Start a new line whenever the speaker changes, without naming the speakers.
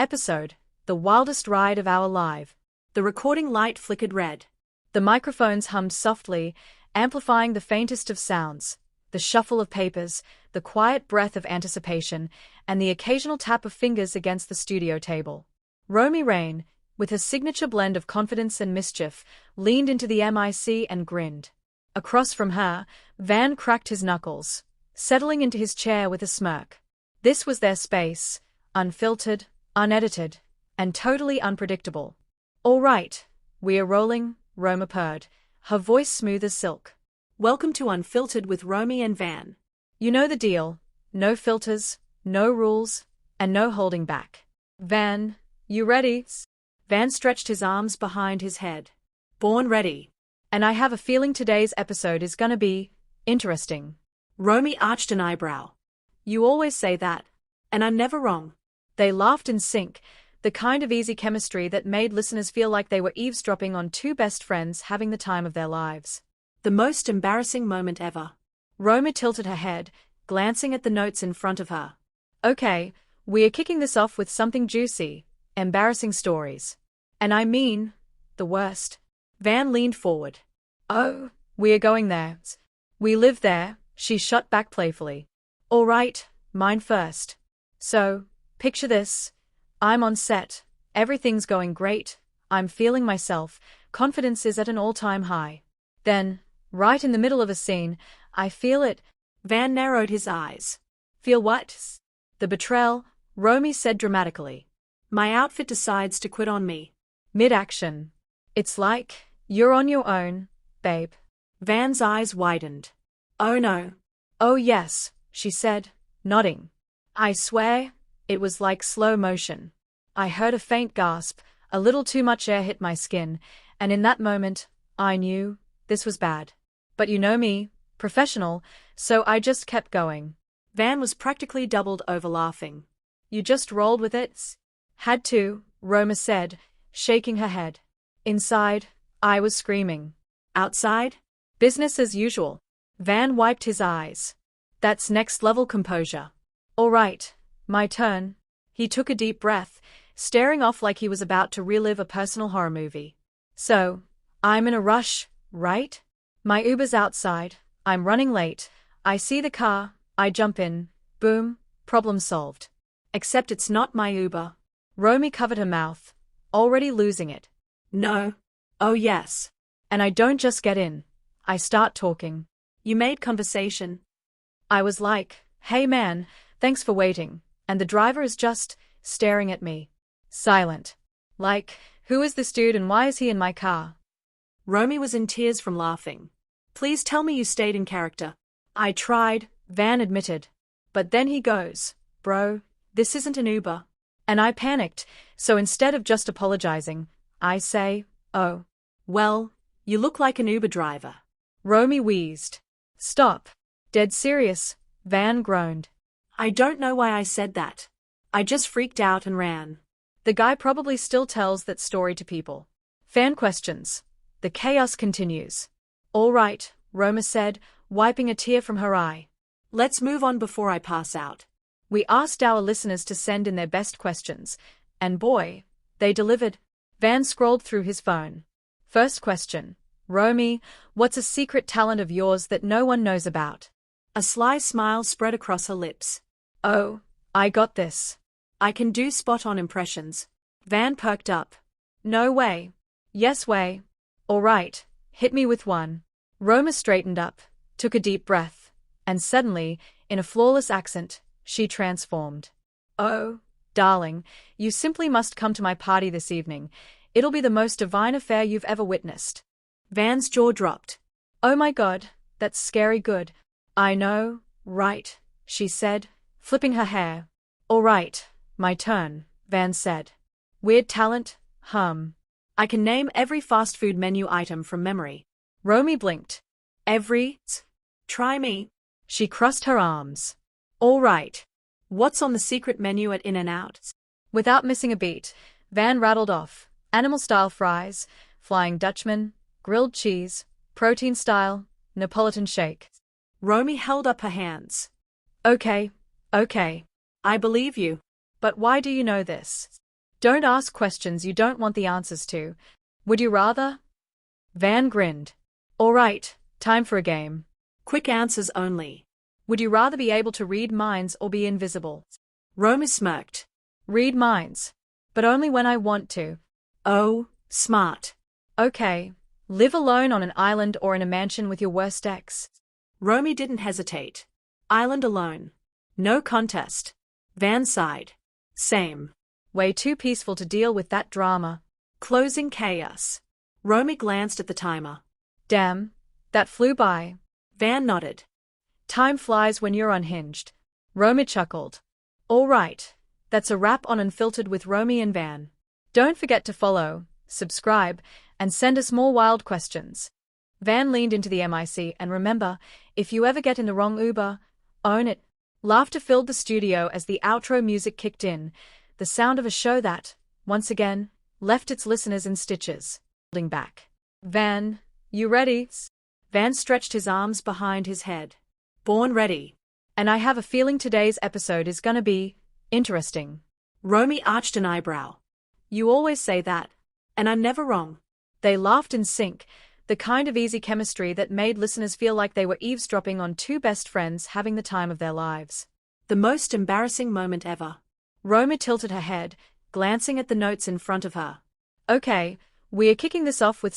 Episode: The Wildest Ride of Our Life. The recording light flickered red. The microphones hummed softly, amplifying the faintest of sounds, the shuffle of papers, the quiet breath of anticipation, and the occasional tap of fingers against the studio table. Romi Rain, with her signature blend of confidence and mischief, leaned into the mic and grinned. Across from her, Van cracked his knuckles, settling into his chair with a smirk. This was their space, unfiltered, unedited, and totally unpredictable. "All right, we are rolling," Roma purred, her voice smooth as silk.
"Welcome to Unfiltered with Romi and Van.
You know the deal. No filters, no rules, and no holding back. Van, you ready?"
Van stretched his arms behind his head. "Born ready."
"And I have a feeling today's episode is gonna be interesting."
Romi arched an eyebrow.
"You always say that."
"And I'm never wrong."
They laughed in sync, the kind of easy chemistry that made listeners feel like they were eavesdropping on two best friends having the time of their lives.
"The most embarrassing moment ever."
Roma tilted her head, glancing at the notes in front of her. "Okay, we are kicking this off with something juicy, embarrassing stories. And I mean, the worst." Van leaned forward. "Oh, we are going there. We live there," she shot back playfully. "All right, mine first. So, picture this. I'm on set, everything's going great, I'm feeling myself, confidence is at an all-time high. Then, right in the middle of a scene, I feel it."
Van narrowed his eyes.
"Feel what?" "The betrayal," Romi said dramatically.
"My outfit decides to quit on me."
Mid-action. "It's like, you're on your own, babe."
Van's eyes widened. "Oh no."
"Oh yes," she said, nodding. "I swear, it was like slow motion. I heard a faint gasp, a little too much air hit my skin, and in that moment, I knew, this was bad. But you know me, professional, so I just kept going."
Van was practically doubled over laughing.
"You just rolled with it?" "Had to," Roma said, shaking her head. Inside, I was screaming.
Outside?
Business as usual. Van wiped his eyes. "That's next-level composure." "All right, my turn." He took a deep breath, staring off like he was about to relive a personal horror movie. "So, I'm in a rush, right? My Uber's outside, I'm running late, I see the car, I jump in, boom, problem solved. Except it's not my Uber." Romi covered her mouth, already losing it.
"No." "Oh yes."
"And I don't just get in. I start talking."
"You made conversation."
I was like, "Hey man, thanks for waiting," and the driver is just staring at me. Silent. Like, who is this dude and why is he in my car?
Romi was in tears from laughing. "Please tell me you stayed in character."
"I tried," Van admitted. But then he goes, "Bro, this isn't an Uber." And I panicked, so instead of just apologizing, I say, "Oh.
Well, you look like an Uber driver."
Romi wheezed. "Stop. Dead serious," Van groaned.
"I don't know why I said that. I just freaked out and ran."
The guy probably still tells that story to people. Fan questions. The chaos continues. "All right," Roma said, wiping a tear from her eye.
"Let's move on before I pass out."
We asked our listeners to send in their best questions, and boy, they delivered. Van scrolled through his phone. First question. "Romi, what's a secret talent of yours that no one knows about?"
A sly smile spread across her lips.
"Oh, I got this.
I can do spot-on impressions."
Van perked up. "No way." "Yes way." "All right, hit me with one." Roma straightened up, took a deep breath, and suddenly, in a flawless accent, she transformed. "Oh, darling, you simply must come to my party this evening. It'll be the most divine affair you've ever witnessed."
Van's jaw dropped.
"Oh my God, that's scary good." "I know, right," she said, flipping her hair. "All right, my turn," Van said. "Weird talent,
I can name every fast food menu item from memory."
Romi blinked.
"Every? Try me."
She crossed her arms.
"All right. What's on the secret menu at In-N-Out?"
Without missing a beat, Van rattled off. Animal-style fries, Flying Dutchman, grilled cheese, protein-style, Neapolitan shake.
Romi held up her hands.
Okay.
I believe you."
"But why do you know this?" Don't ask questions you don't want the answers to. Would you rather? Van grinned. All right, time for a game.
Quick answers only.
Would you rather be able to read minds or be invisible?
Romi smirked.
Read minds. But only when I want to.
Oh, smart.
Okay. Live alone on an island or in a mansion with your worst ex.
Romi didn't hesitate. Island alone. No contest. Van sighed. Same.
Way too peaceful to deal with that drama.
Closing chaos. Romi glanced at the timer.
Damn, that flew by.
Van nodded.
Time flies when you're unhinged. Romi chuckled. All right, that's a wrap on Unfiltered with Romi and Van. Don't forget to follow, subscribe, and send us more wild questions. Van leaned into the mic and remember, if you ever get in the wrong Uber, own it. Laughter filled the studio as the outro music kicked in, the sound of a show that, once again, left its listeners in stitches. Holding back. Van, you ready? Van stretched his arms behind his head.
Born ready.
And I have a feeling today's episode is gonna be interesting.
Romi arched an eyebrow.
You always say that.
And I'm never wrong.
They laughed in sync, the kind of easy chemistry that made listeners feel like they were eavesdropping on two best friends having the time of their lives.
The most embarrassing moment ever.
Romi tilted her head, glancing at the notes in front of her. Okay, we're kicking this off with